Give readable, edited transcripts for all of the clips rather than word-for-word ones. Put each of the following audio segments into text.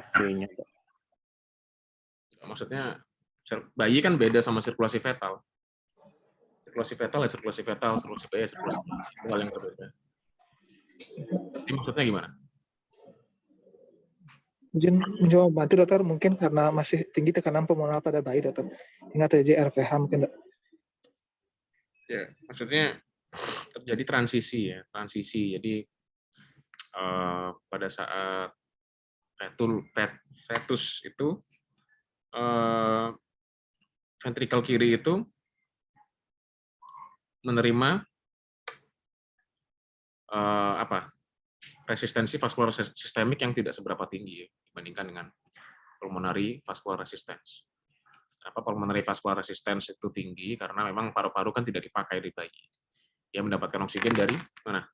RV-nya, Dok? Maksudnya bayi kan beda sama sirkulasi fetal. Sirkulasi fetal ya sirkulasi fetal, sirkulasi bayi ya sirkulasi bayi. Itu hal yang berbeda. Jadi maksudnya gimana? Izin menjawab bantu dokter, mungkin karena masih tinggi tekanan pulmoner pada bayi dokter. Ingat aja RVH mungkin dok. Ya, maksudnya terjadi transisi ya, transisi. Jadi pada saat fetus itu ventrikel kiri itu menerima resistensi vaskular sistemik yang tidak seberapa tinggi ya, dibandingkan dengan pulmonary vascular resistance. Kenapa pulmonary vascular resistance itu tinggi? Karena memang paru-paru kan tidak dipakai di bayi. Dia mendapatkan oksigen dari mana?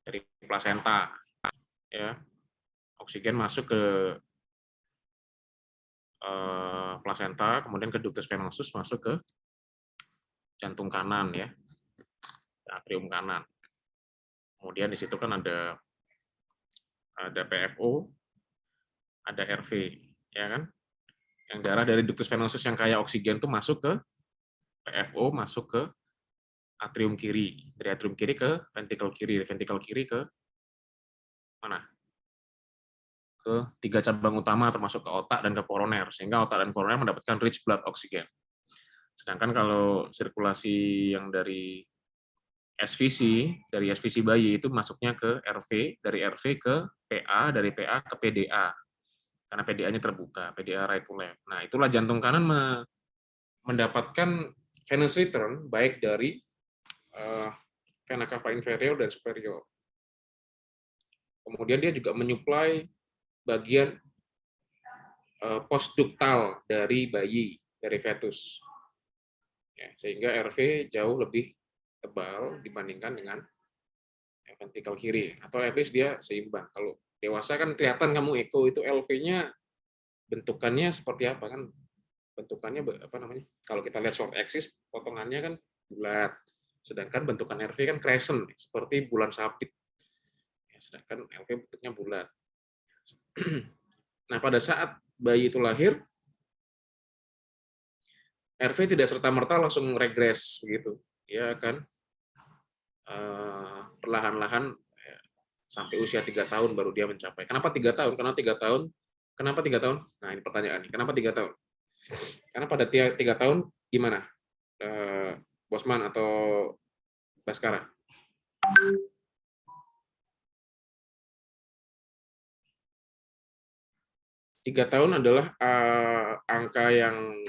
Dari plasenta. Ya. Oksigen masuk ke plasenta, kemudian ke ductus venosus, masuk ke jantung kanan ya. Atrium kanan. Kemudian di situ kan ada PFO, ada RV, ya kan? Yang darah dari ductus venosus yang kaya oksigen itu masuk ke PFO, masuk ke atrium kiri, dari atrium kiri ke ventrikel kiri, dari ventrikel kiri ke mana? Ke 3 cabang utama termasuk ke otak dan ke koroner, sehingga otak dan koroner mendapatkan rich blood oxygen. Sedangkan kalau sirkulasi yang dari SVC, dari SVC bayi itu masuknya ke RV, dari RV ke PA, dari PA ke PDA. Karena PDA-nya terbuka, PDA right to left. Nah, itulah jantung kanan mendapatkan venous return baik dari vena cava inferior dan superior. Kemudian dia juga menyuplai bagian postduktal dari bayi, dari fetus. Ya, sehingga RV jauh lebih tebal dibandingkan dengan ventrikel kiri, atau at least dia seimbang. Kalau dewasa kan kelihatan kamu eko itu LV-nya bentukannya seperti apa kan? Bentukannya apa namanya? Kalau kita lihat short axis potongannya kan bulat. Sedangkan bentukan RV kan crescent seperti bulan sabit. Ya, sedangkan LV bentuknya bulat. Nah, pada saat bayi itu lahir, RV tidak serta-merta langsung regres begitu, ya kan? Perlahan-lahan sampai usia 3 tahun baru dia mencapai. Kenapa 3 tahun? Karena 3 tahun. Kenapa 3 tahun? Nah, ini pertanyaan nih. Kenapa 3 tahun? Karena pada 3 tahun gimana? Bosman atau Baskara? 3 tahun adalah angka yang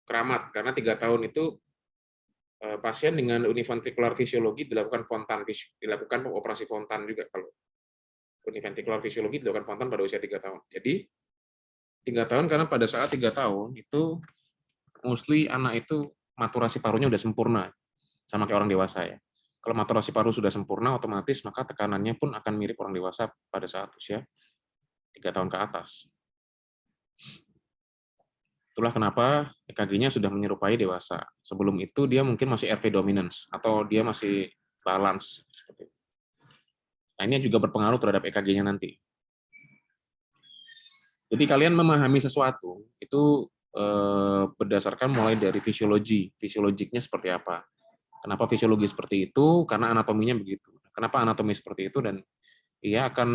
keramat, karena 3 tahun itu pasien dengan univentricular fisiologi dilakukan operasi fontan juga. Kalau univentricular fisiologi dilakukan fontan pada usia 3 tahun. Jadi 3 tahun karena pada saat 3 tahun itu mostly anak itu maturasi parunya udah sempurna, sama kayak orang dewasa ya. Kalau maturasi paru sudah sempurna, otomatis maka tekanannya pun akan mirip orang dewasa pada saat usia 3 tahun ke atas. Itulah kenapa EKG-nya sudah menyerupai dewasa. Sebelum itu dia mungkin masih RV dominance atau dia masih balance seperti itu. Nah, ini juga berpengaruh terhadap EKG-nya nanti. Jadi kalian memahami sesuatu itu berdasarkan mulai dari fisiologiknya seperti apa. Kenapa fisiologi seperti itu? Karena anatominya begitu. Kenapa anatomi seperti itu? Dan ia akan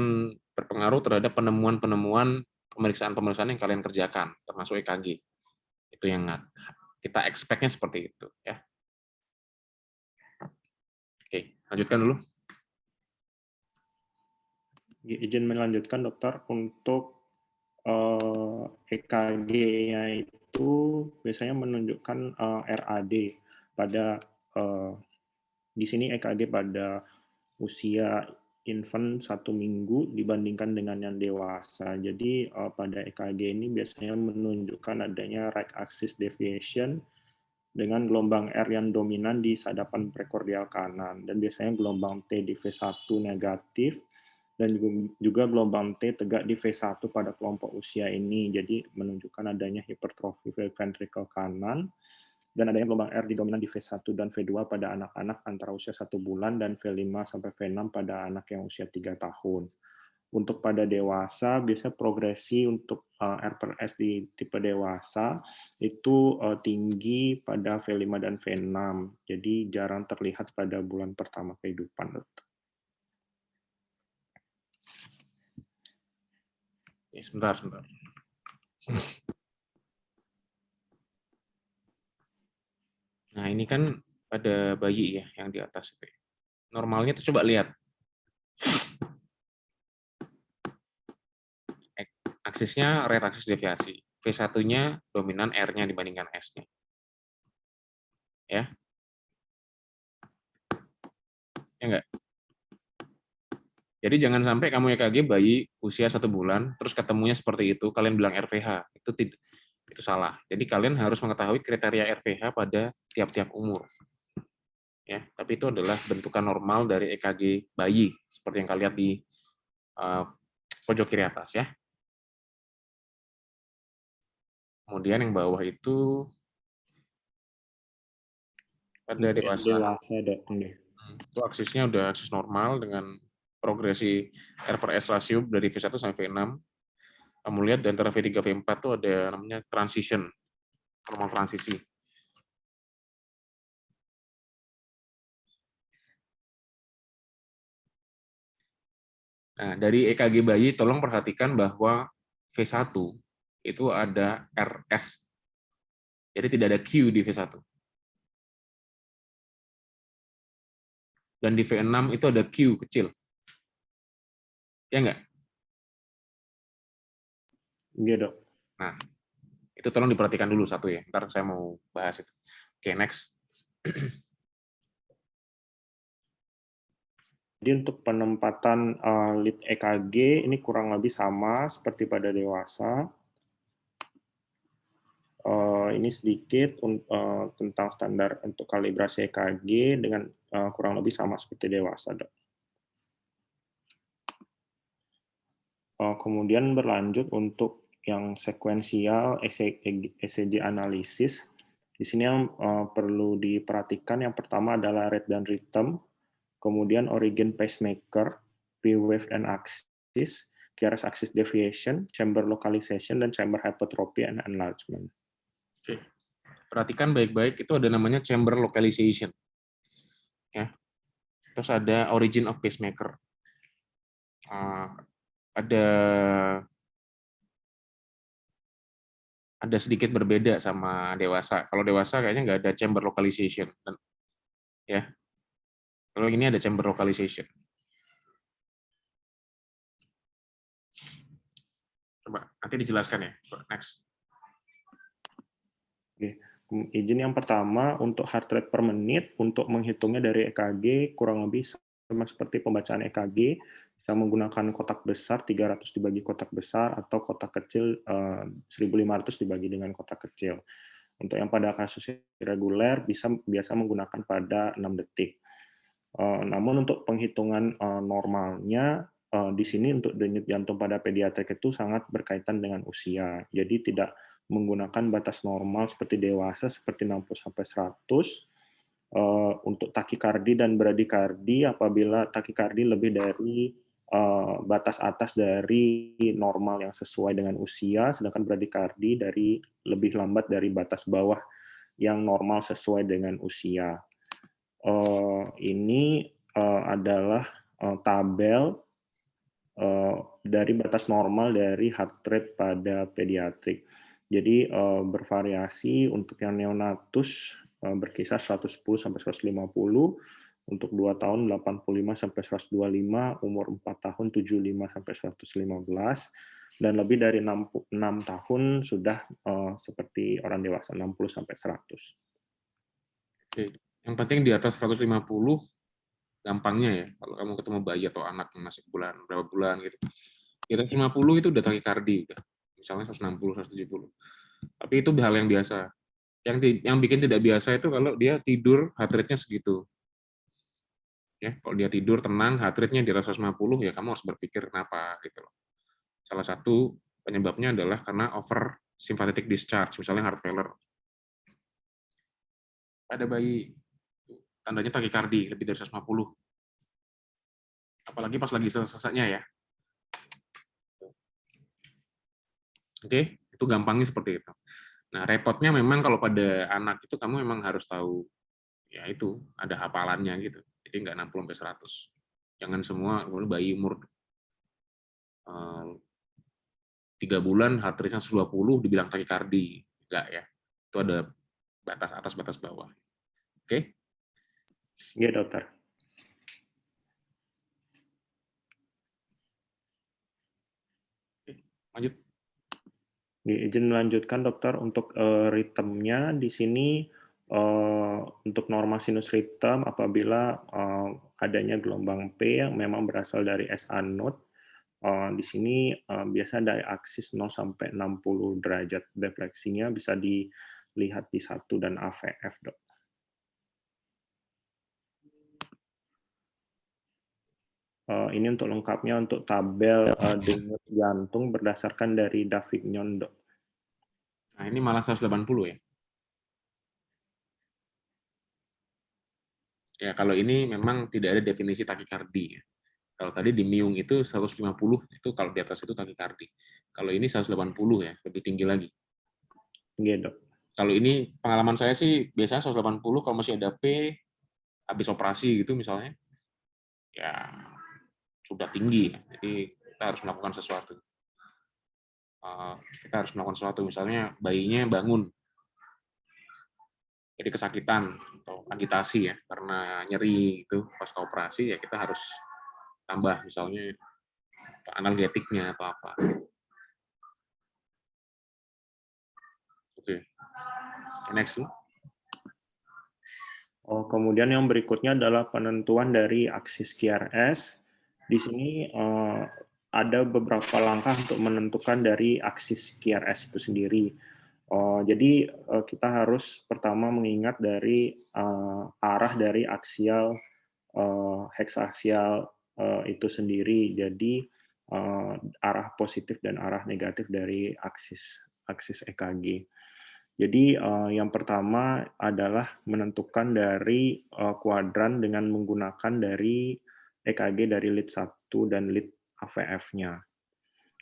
berpengaruh terhadap penemuan-penemuan pemeriksaan-pemeriksaan yang kalian kerjakan, termasuk EKG. Itu yang kita expect-nya seperti itu, ya. Oke, lanjutkan dulu. Izin melanjutkan dokter, untuk EKG-nya itu biasanya menunjukkan RAD pada di sini EKG pada usia infant 1 minggu dibandingkan dengan yang dewasa. Jadi pada EKG ini biasanya menunjukkan adanya right axis deviation dengan gelombang R yang dominan di sadapan prekordial kanan, dan biasanya gelombang T di V1 negatif, dan juga gelombang T tegak di V1 pada kelompok usia ini. Jadi menunjukkan adanya hipertrofi ventrikel kanan. dan adanya gelombang R di dominan di V1 dan V2 pada anak-anak antara usia 1 bulan dan V5 sampai V6 pada anak yang usia 3 tahun. Untuk pada dewasa, biasanya progresi untuk R per S di tipe dewasa itu tinggi pada V5 dan V6. Jadi jarang terlihat pada bulan pertama kehidupan. Sebentar. Nah, ini kan pada bayi ya yang di atas itu. Normalnya tuh coba lihat. Aksisnya rate aksis deviasi. V1-nya dominan R-nya dibandingkan S-nya. Ya. Ya enggak? Jadi jangan sampai kamu EKG bayi usia 1 bulan, terus ketemunya seperti itu, kalian bilang RVH. Itu salah. Jadi kalian harus mengetahui kriteria RVH pada tiap-tiap umur. Ya, tapi itu adalah bentukan normal dari EKG bayi, seperti yang kalian lihat di pojok kiri atas ya. Kemudian yang bawah itu pada dewasa. Itu aksisnya udah aksis normal dengan progresi R per S rasio dari V1 sampai V6. Kamu lihat di antara V3 V4 itu ada namanya transition, normal transisi. Nah, dari EKG bayi tolong perhatikan bahwa V1 itu ada RS. Jadi tidak ada Q di V1. Dan di V6 itu ada Q kecil. Ya enggak? Iya, Dok. Nah, itu tolong diperhatikan dulu satu ya. Ntar saya mau bahas itu. Oke, next. Jadi untuk penempatan lead EKG ini kurang lebih sama seperti pada dewasa. Ini sedikit tentang standar untuk kalibrasi EKG dengan kurang lebih sama seperti dewasa, Dok. Kemudian berlanjut untuk yang sekuensial ECG analisis. Di sini yang perlu diperhatikan yang pertama adalah rate dan rhythm, kemudian origin pacemaker, P-wave and axis, QRS axis deviation, chamber localization, dan chamber hypertrophy and enlargement. Oke. Perhatikan baik-baik, itu ada namanya chamber localization. Ya. Terus ada origin of pacemaker. Ada sedikit berbeda sama dewasa. Kalau dewasa kayaknya nggak ada chamber localization. Ya. Kalau ini ada chamber localization. Coba nanti dijelaskan ya. Next. Oke. Izin yang pertama untuk heart rate per menit, untuk menghitungnya dari EKG kurang lebih sama seperti pembacaan EKG, bisa menggunakan kotak besar 300 dibagi kotak besar atau kotak kecil 1500 dibagi dengan kotak kecil. Untuk yang pada kasus irreguler biasa menggunakan pada 6 detik. Namun untuk penghitungan normalnya di sini untuk denyut jantung pada pediatrik itu sangat berkaitan dengan usia. Jadi tidak menggunakan batas normal seperti dewasa seperti 60 sampai 100 untuk takikardi dan bradikardi apabila takikardi lebih dari batas atas dari normal yang sesuai dengan usia, sedangkan bradikardi dari lebih lambat dari batas bawah yang normal sesuai dengan usia. Ini adalah tabel dari batas normal dari heart rate pada pediatrik. Jadi bervariasi untuk yang neonatus berkisar 110 sampai 150, untuk 2 tahun 85 sampai 125, umur 4 tahun 75 sampai 115, dan lebih dari 6 tahun sudah seperti orang dewasa 60 sampai 100. Oke. Yang penting di atas 150 gampangnya ya. Kalau kamu ketemu bayi atau anak yang masih berapa bulan gitu. Di atas 50 itu udah takikardi udah. Misalnya 160, 170. Tapi itu hal yang biasa. Yang bikin tidak biasa itu kalau dia tidur heart rate-nya segitu. Ya, kalau dia tidur tenang, heart rate-nya di atas 150 ya kamu harus berpikir kenapa gitu loh. Salah satu penyebabnya adalah karena over sympathetic discharge, misalnya heart failure. pada bayi tandanya takikardi lebih dari 150. Apalagi pas lagi sesaknya ya. Oke, itu gampangnya seperti itu. Nah, repotnya memang kalau pada anak itu kamu memang harus tahu, ya itu, ada hafalannya gitu. Jadi nggak 60-100. Jangan semua bayi umur 3 bulan heart rate-nya 120 dibilang takikardi. Enggak ya. Itu ada batas atas, batas bawah. Oke? Iya, dokter. Lanjut. Izin melanjutkan dokter untuk ritmenya di sini untuk norma sinus ritm apabila adanya gelombang P yang memang berasal dari SA node, di sini biasa dari aksis 0 sampai 60 derajat defleksinya bisa dilihat di 1 dan AVF, dok. Ini untuk lengkapnya untuk tabel denyut jantung berdasarkan dari Davignon, dok. Nah, ini malah 180 ya. Ya, kalau ini memang tidak ada definisi takikardi ya. Kalau tadi di Myung itu 150 itu kalau di atas itu takikardi. Kalau ini 180 ya, lebih tinggi lagi. Iya, dok. Kalau ini pengalaman saya sih biasanya 180 kalau masih ada P habis operasi gitu misalnya. Ya sudah tinggi. Jadi kita harus melakukan sesuatu. Misalnya bayinya bangun jadi kesakitan atau agitasi ya karena nyeri itu pasca operasi, ya kita harus tambah misalnya analgetiknya atau apa. Oke. Next. Kemudian yang berikutnya adalah penentuan dari aksis QRS. Di sini ada beberapa langkah untuk menentukan dari aksis QRS itu sendiri. Jadi kita harus pertama mengingat dari arah dari aksial heksaksial itu sendiri. Jadi arah positif dan arah negatif dari aksis EKG. Jadi yang pertama adalah menentukan dari kuadran dengan menggunakan dari EKG dari lead 1 dan lead AVF-nya.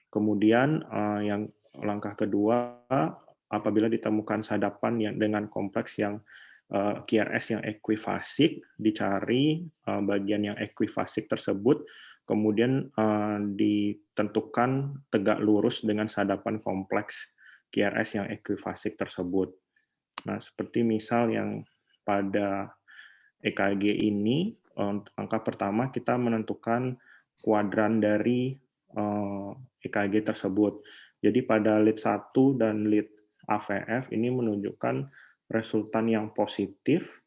Kemudian yang langkah kedua, apabila ditemukan sadapan yang dengan kompleks yang QRS yang ekvifasik, dicari bagian yang ekvifasik tersebut, kemudian ditentukan tegak lurus dengan sadapan kompleks QRS yang ekvifasik tersebut. Nah, seperti misal yang pada EKG ini, angka pertama kita menentukan kuadran dari EKG tersebut. Jadi pada lead 1 dan lead AVF ini menunjukkan resultan yang positif,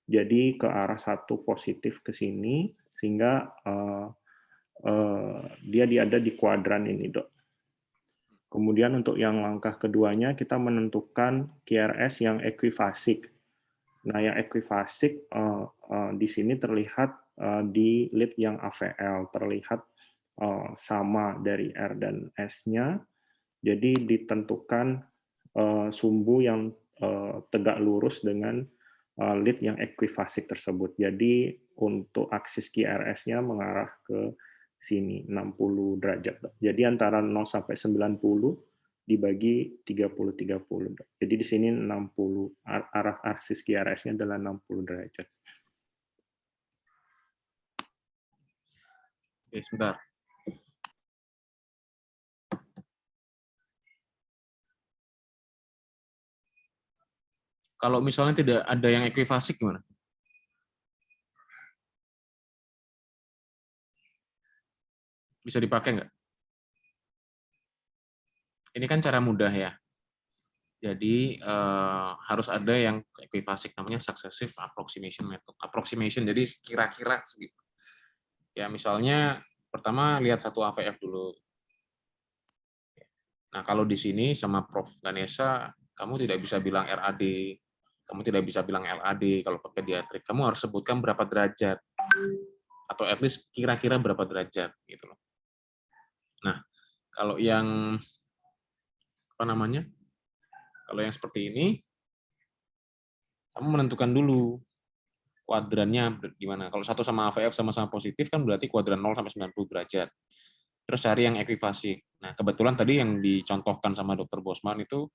jadi ke arah 1 positif ke sini, sehingga dia ada di kuadran ini, dok. Kemudian untuk yang langkah keduanya, kita menentukan QRS yang ekvifasik. Nah, yang ekvifasik di sini terlihat di lead yang AVL, terlihat sama dari R dan S-nya, jadi ditentukan sumbu yang tegak lurus dengan lead yang ekvifasik tersebut. Jadi untuk aksis QRS-nya mengarah ke sini 60 derajat. Jadi antara 0 sampai 90 dibagi 30-30. Jadi di sini 60 arah aksis QRS-nya adalah 60 derajat. Oke, sebentar. Kalau misalnya tidak ada yang ekvifasik gimana? Bisa dipakai nggak? Ini kan cara mudah ya. Jadi harus ada yang ekvifasik, namanya successive approximation method. Approximation, jadi kira-kira segitu. Ya misalnya pertama lihat 1 AVF dulu. Nah kalau di sini sama Prof. Ganesha, kamu tidak bisa bilang RAD, kamu tidak bisa bilang LAD kalau pakai diatrik. Kamu harus sebutkan berapa derajat, atau at least kira-kira berapa derajat gitu loh. Nah kalau yang apa namanya? Kalau yang seperti ini, kamu menentukan dulu kuadrannya gimana. Kalau satu sama AVF sama-sama positif kan berarti kuadran 0 sampai 90 derajat. Terus cari yang ekvivasik. Nah, kebetulan tadi yang dicontohkan sama Dr. Bosman itu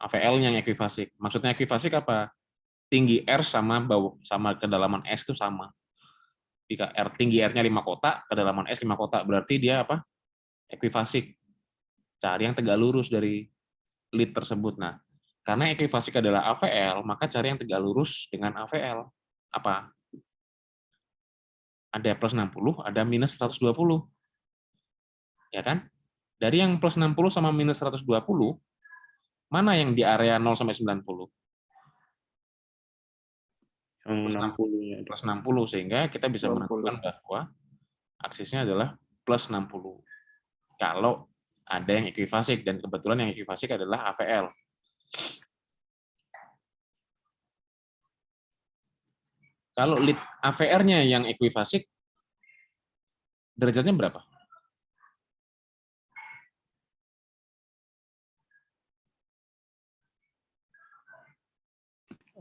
AVL-nya yang ekvivasik. Maksudnya ekvivasik apa? Tinggi R sama kedalaman S itu sama. Jika tinggi R-nya 5 kotak, kedalaman S 5 kotak, berarti dia apa? Ekvivasik. Cari yang tegak lurus dari lead tersebut. Nah, karena ekvivasik adalah AVL, maka cari yang tegak lurus dengan AVL. Apa? Ada plus 60, ada minus 120. Ya kan? Dari yang plus 60 sama minus 120, mana yang di area 0 sampai 90? Yang 60-nya. Plus 60, sehingga kita bisa 90. menentukan bahwa aksisnya adalah plus 60. Kalau ada yang ekvivasik, dan kebetulan yang ekvivasik adalah AVL. Kalau lead AVR-nya yang ekvivasik, derajatnya berapa?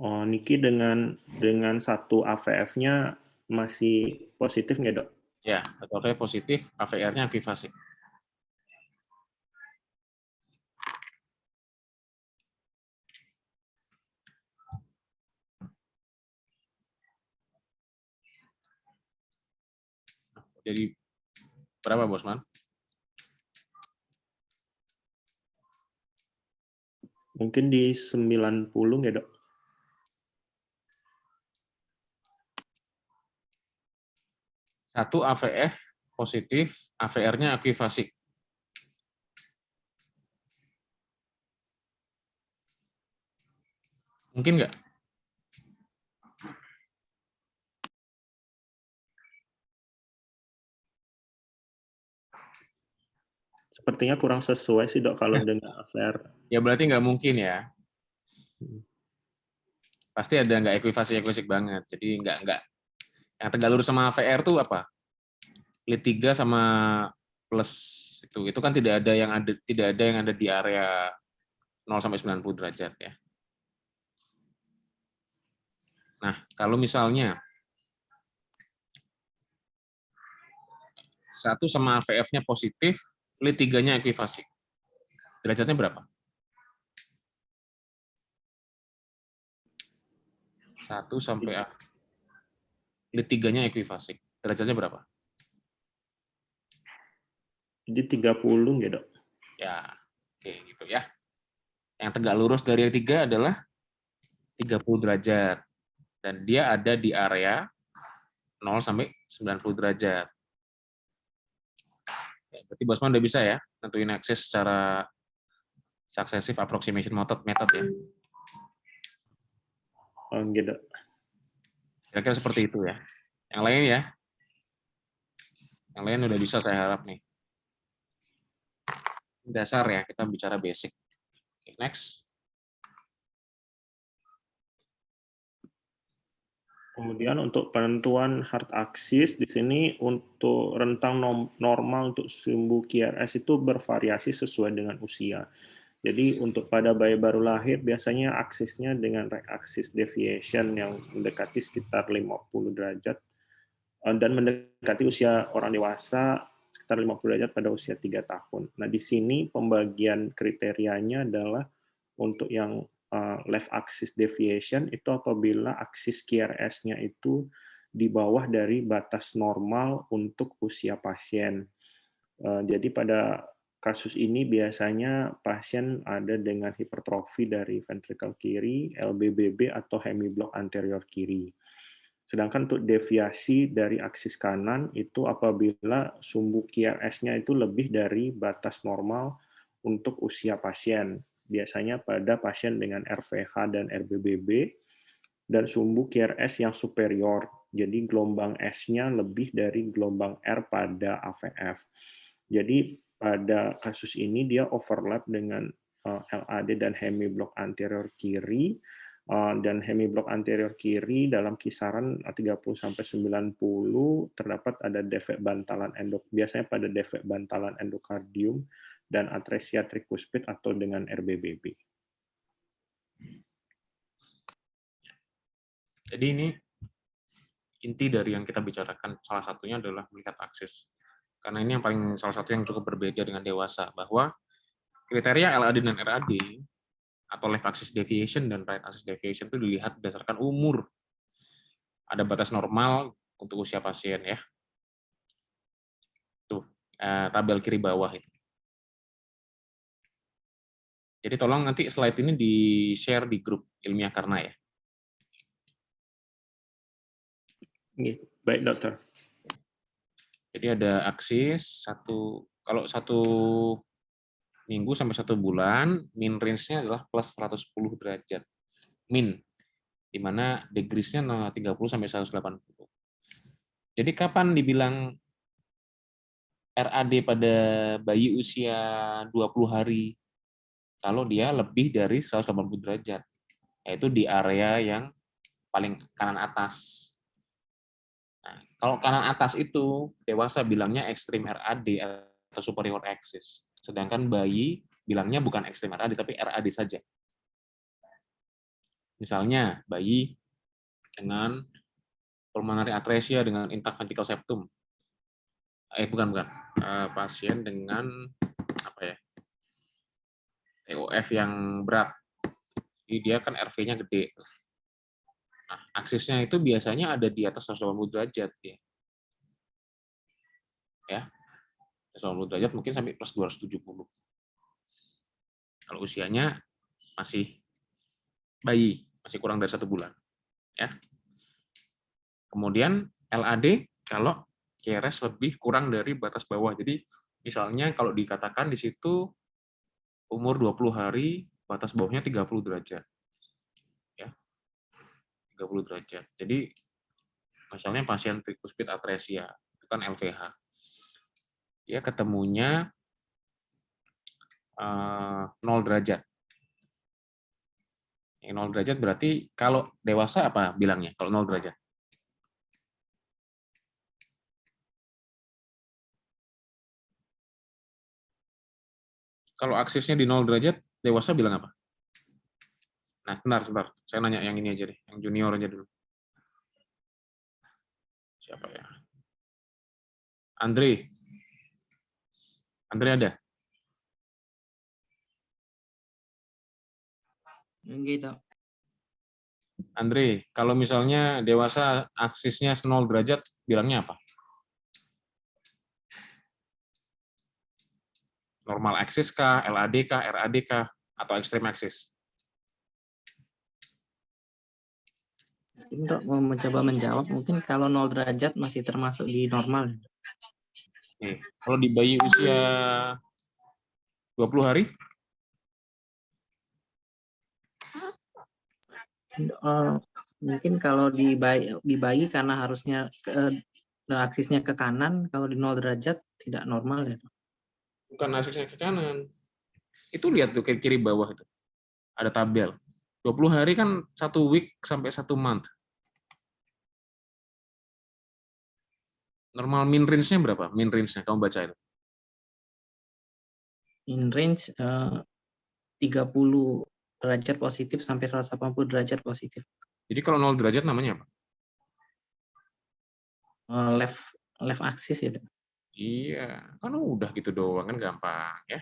Oh, Niki dengan satu AVF-nya masih positif nggak, Dok? Ya, betul, positif, AVR-nya ekvivasik. Jadi berapa, Bosman? Mungkin di 90 nggak, Dok? Satu AVF positif, AVR-nya ekvivasik. Mungkin nggak? Sepertinya kurang sesuai sih, Dok, kalau dengan AVR. Ya berarti nggak mungkin ya. Pasti ada nggak ekvivasik banget. Jadi nggak. Yang tegak lurus sama AVR tuh apa? Lead 3 sama plus itu kan tidak ada yang ada di area 0 sampai 90 derajat ya. Nah, kalau misalnya 1 sama AVF-nya positif, lead 3-nya ekvivasik. Derajatnya berapa? 1 sampai lead 3-nya ekvivasik. Derajatnya berapa? Jadi 30 nggak, Dok? Ya, oke gitu ya. Yang tegak lurus dari 3 adalah 30 derajat. Dan dia ada di area 0 sampai 90 derajat. Ya, berarti Bosman udah bisa ya nentuin aksis secara successive approximation method ya. Oh, nggak, Dok. Kira-kira seperti itu ya. Yang lain ya. Yang lain udah bisa saya harap nih. Dasar ya, kita bicara basic. Okay, next. Kemudian untuk penentuan hard axis di sini untuk rentang normal untuk sumbu QRS itu bervariasi sesuai dengan usia. Jadi untuk pada bayi baru lahir biasanya aksisnya dengan right axis deviation yang mendekati sekitar 50 derajat dan mendekati usia orang dewasa sekitar 50 derajat pada usia 3 tahun. Nah, di sini pembagian kriterianya adalah untuk yang left axis deviation itu apabila aksis QRS-nya itu di bawah dari batas normal untuk usia pasien. Jadi pada kasus ini biasanya pasien ada dengan hipertrofi dari ventrikel kiri, LBBB atau hemiblok anterior kiri. Sedangkan untuk deviasi dari aksis kanan itu apabila sumbu QRS-nya itu lebih dari batas normal untuk usia pasien. Biasanya pada pasien dengan RVH dan RBBB dan sumbu QRS yang superior. Jadi gelombang S-nya lebih dari gelombang R pada AVF. Jadi pada kasus ini dia overlap dengan LAD dan hemiblok anterior kiri, dan hemiblok anterior kiri dalam kisaran 30 sampai 90 terdapat ada defek bantalan biasanya pada defek bantalan endokardium dan atresia trikuspid atau dengan RBBB. Jadi ini inti dari yang kita bicarakan, salah satunya adalah melihat aksis. Karena ini yang paling salah satu yang cukup berbeda dengan dewasa, bahwa kriteria LAD dan RAD atau left axis deviation dan right axis deviation itu dilihat berdasarkan umur. Ada batas normal untuk usia pasien ya. Tuh, tabel kiri bawah itu. Jadi tolong nanti slide ini di-share di grup Ilmiah Karna ya. Baik, dokter. Jadi ada aksis kalau 1 minggu sampai 1 bulan, min range-nya adalah plus 110 derajat. Min, di mana degrees-nya 30 sampai 180. Jadi kapan dibilang RAD pada bayi usia 20 hari? Kalau dia lebih dari 180 derajat, yaitu di area yang paling kanan atas. Nah, kalau kanan atas itu dewasa bilangnya ekstrim RAD atau superior axis, sedangkan bayi bilangnya bukan ekstrim RAD tapi RAD saja. Misalnya bayi dengan pulmonary atresia dengan intact ventricle septum, pasien dengan apa ya, TOF yang berat, jadi dia kan RV-nya gede. Nah, aksisnya itu biasanya ada di atas 180 derajat ya. 180 derajat mungkin sampai plus 270. Kalau usianya masih bayi, masih kurang dari 1 bulan. Ya. Kemudian LAD kalau KRS lebih kurang dari batas bawah. Jadi misalnya kalau dikatakan di situ umur 20 hari, batas bawahnya 30 derajat. Ya. 30 derajat. Jadi misalnya pasien tricuspid atresia, itu kan LVH. Dia ketemunya 0 derajat. 0 derajat berarti kalau dewasa apa bilangnya kalau 0 derajat? Kalau aksesnya di 0 derajat, dewasa bilang apa? Nah, sebentar. Saya nanya yang ini aja deh, yang junior aja dulu. Siapa ya? Andre. Andre ada? Gitu. Andre, kalau misalnya dewasa aksisnya 0 derajat, bilangnya apa? Normal aksis kah, LAD kah, RAD kah, atau extreme aksis? Untuk mencoba menjawab, mungkin kalau 0 derajat masih termasuk di normal. Nih, kalau di bayi usia 20 hari? Mungkin kalau di bayi karena harusnya aksisnya ke kanan, kalau di 0 derajat tidak normal ya. Bukan aksisnya ke kanan. Itu lihat tuh ke kiri bawah itu. Ada tabel. 20 hari kan 1 week sampai 1 month. Normal min range-nya berapa? Min range-nya kamu baca itu. In range 30 derajat positif sampai 180 derajat positif. Jadi kalau 0 derajat namanya apa? Left axis ya. Iya, kan udah gitu doang kan gampang ya.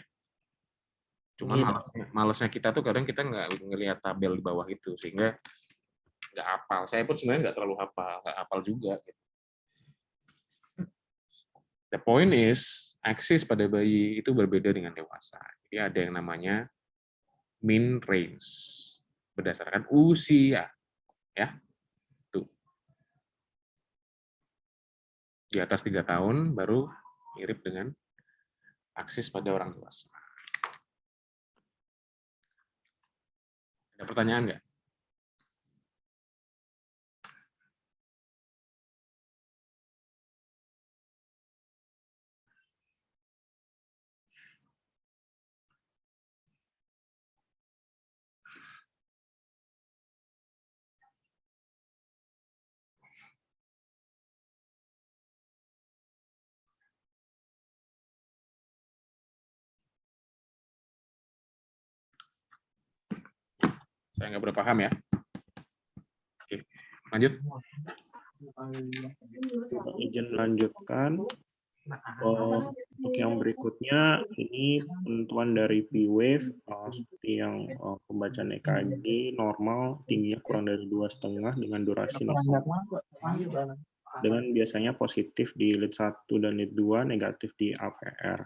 Cuman Gitu. malesnya kita tuh kadang kita nggak ngelihat tabel di bawah itu sehingga nggak hafal. Saya pun sebenarnya nggak terlalu hafal, nggak hafal juga. Gitu. The point is, aksis pada bayi itu berbeda dengan dewasa. Jadi ada yang namanya min range berdasarkan usia, ya. Tuh. Di atas 3 tahun baru mirip dengan aksis pada orang dewasa. Ada pertanyaan nggak? Saya nggak berpaham ya. Oke. Lanjut. Izin melanjutkan. Untuk yang berikutnya, ini penentuan dari P-wave, seperti yang pembacaan EKG normal, tingginya kurang dari 2,5 dengan durasi 0, dengan biasanya positif di lead 1 dan lead 2, negatif di APR.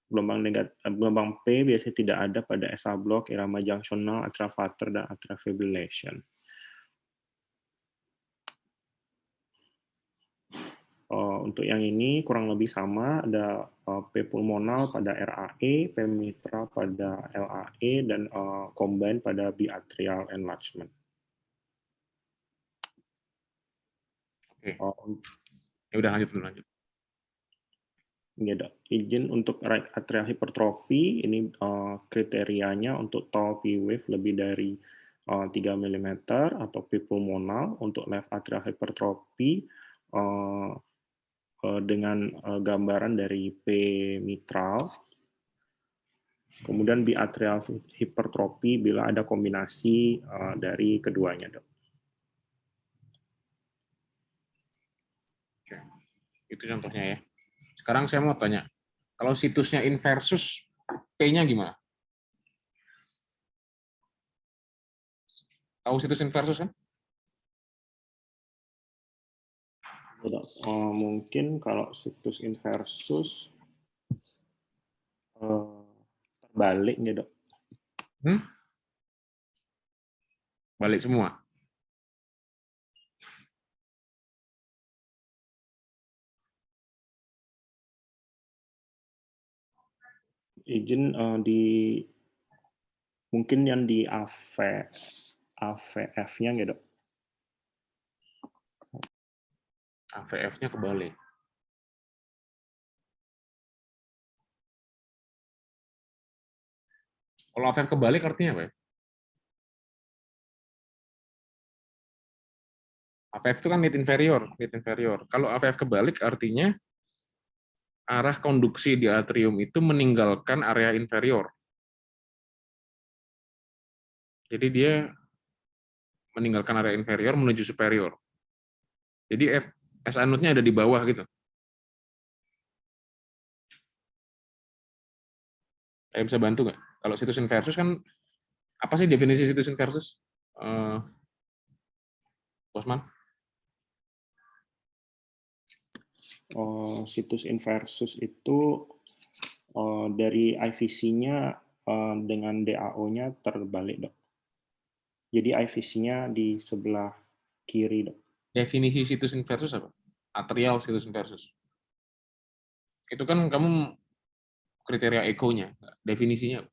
Gelombang P biasanya tidak ada pada SA block, irama junctional, atrial flutter, dan atrial fibrillation. Untuk yang ini kurang lebih sama, ada P pulmonal pada RAE, P mitral pada LAE, dan combine pada biatrial enlargement. Oke. Ya udah lanjut. Ini ada izin untuk right atrial hypertrophy, ini kriterianya untuk tau P-wave lebih dari 3 mm atau P pulmonal. Untuk left atrial hypertrophy dengan gambaran dari P mitral, kemudian biatrial hypertrophy bila ada kombinasi dari keduanya, Dok. Oke. Itu contohnya ya. Sekarang saya mau tanya, kalau situsnya inversus, P-nya gimana? Tahu situs inversus kan? Mungkin kalau situs inversus terbalik ya, Dok. Balik semua. Izin mungkin yang di AVF-nya ya, Dok. AVF-nya kebalik. Kalau AVF kebalik artinya apa ya? AVF itu kan mid inferior. Kalau AVF kebalik artinya arah konduksi di atrium itu meninggalkan area inferior. Jadi dia meninggalkan area inferior menuju superior. Jadi SA node-nya ada di bawah gitu. Saya bisa bantu nggak? Kalau situs inversus kan, apa sih definisi situs inversus? Bosman? Situs inversus itu dari IVC-nya dengan DAO-nya terbalik, Dok. Jadi IVC-nya di sebelah kiri, Dok. Definisi situs inversus apa? Atrial situs inversus. Itu kan kamu kriteria echo-nya, definisinya.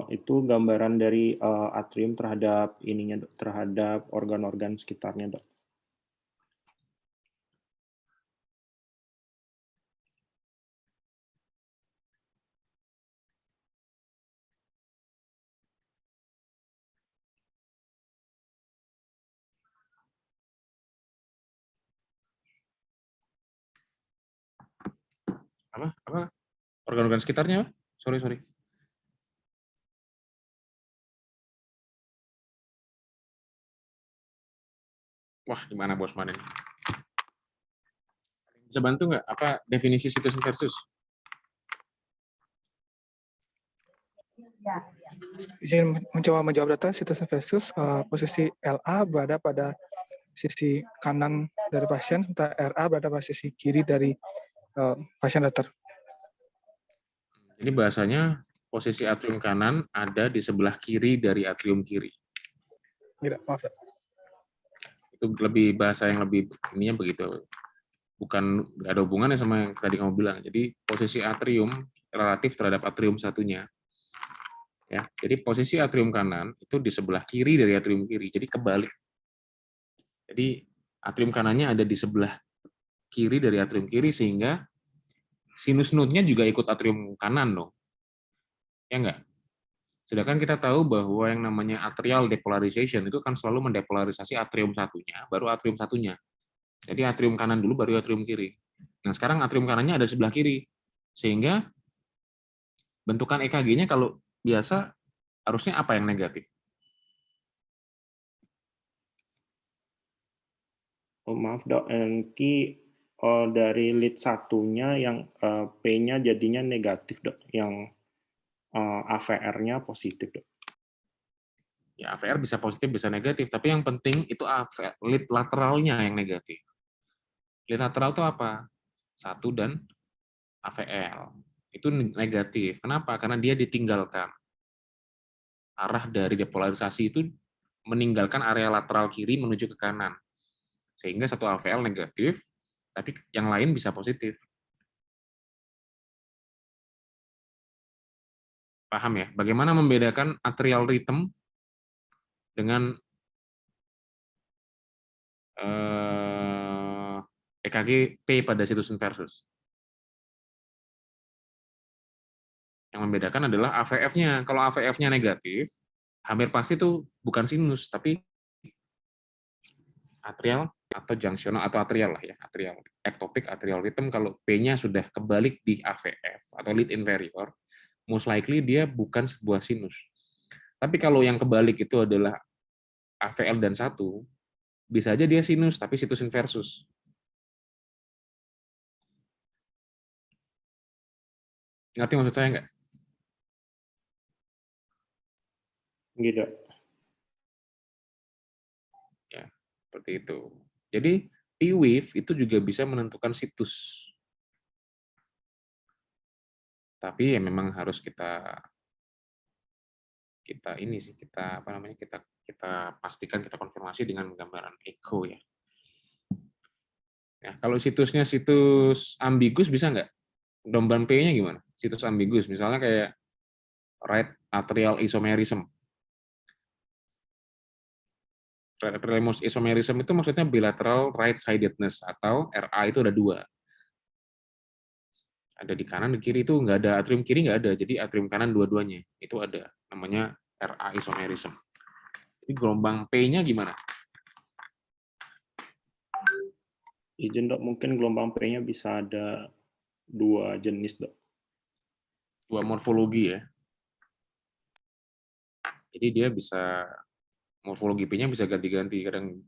Itu gambaran dari atrium terhadap ininya, Dok, terhadap organ-organ sekitarnya, Dok. Apa? Organ-organ sekitarnya? Sorry. Wah, gimana Bosman ini? Bisa bantu nggak? Apa definisi situs inversus? Izin mencoba menjawab data situs inversus, posisi LA berada pada sisi kanan dari pasien, serta RA berada pada sisi kiri dari pasien datar. Ini bahasanya posisi atrium kanan ada di sebelah kiri dari atrium kiri. Tidak, maaf ya. Itu lebih bahasa yang lebih ininya begitu. Bukan, nggak ada hubungannya sama yang tadi kamu bilang. Jadi posisi atrium relatif terhadap atrium satunya. Ya, jadi posisi atrium kanan itu di sebelah kiri dari atrium kiri. Jadi kebalik. Jadi atrium kanannya ada di sebelah kiri dari atrium kiri sehingga sinus node-nya juga ikut atrium kanan dong. Ya enggak? Sedangkan kita tahu bahwa yang namanya atrial depolarization itu kan selalu mendepolarisasi atrium satunya, baru atrium satunya. Jadi atrium kanan dulu, baru atrium kiri. Nah, sekarang atrium kanannya ada di sebelah kiri. Sehingga bentukan EKG-nya kalau biasa harusnya apa yang negatif? Oh, maaf dok, Ki, dari lead satunya yang P-nya jadinya negatif dok, yang AVR-nya positif dok. Ya, AVR bisa positif, bisa negatif, tapi yang penting itu lead lateralnya yang negatif. Lead lateral itu apa? 1 dan AVL. Itu negatif. Kenapa? Karena dia ditinggalkan. Arah dari depolarisasi itu meninggalkan area lateral kiri menuju ke kanan. Sehingga satu AVL negatif, tapi yang lain bisa positif. Paham ya? Bagaimana membedakan atrial rhythm dengan EKG P pada sinus inversus? Yang membedakan adalah AVF-nya. Kalau AVF-nya negatif, hampir pasti itu bukan sinus, tapi atrial atau junctional atau atrial lah ya, atrial ectopic atrial rhythm. Kalau P-nya sudah kebalik di AVF atau lead inferior, most likely dia bukan sebuah sinus. Tapi kalau yang kebalik itu adalah AVL dan 1, bisa aja dia sinus tapi sinus inversus. Ngerti maksud saya nggak? Gitu. Ya, seperti itu. Jadi P-wave itu juga bisa menentukan situs. Tapi ya memang harus kita ini sih, kita apa namanya, kita pastikan, kita konfirmasi dengan gambaran echo ya. Ya, kalau situsnya situs ambigus bisa nggak? Domban P-nya gimana? Situs ambigus, misalnya kayak right atrial isomerism. Right atrial isomerism itu maksudnya bilateral right-sidedness, atau RA itu ada 2. Ada di kanan, di kiri itu nggak ada, atrium kiri nggak ada, jadi atrium kanan dua-duanya. Itu ada, namanya RA isomerism. Jadi gelombang P-nya gimana? Izin dok, mungkin gelombang P-nya bisa ada 2 jenis dok. 2 morfologi ya. Jadi dia bisa, morfologi P-nya bisa ganti-ganti. Kadang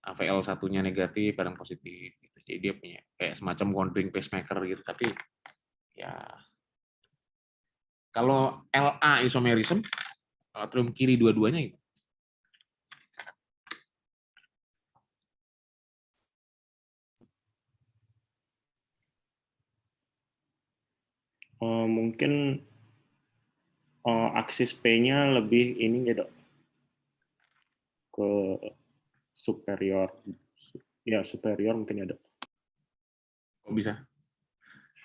AVL satunya negatif, kadang positif. Gitu. Jadi dia punya kayak semacam wandering pacemaker gitu. Tapi ya, kalau LA isomerism, atrium kiri dua-duanya gitu. Mungkin aksis P-nya lebih ini ya dok, ke superior. Ya, superior mungkin ya dok. Kok bisa?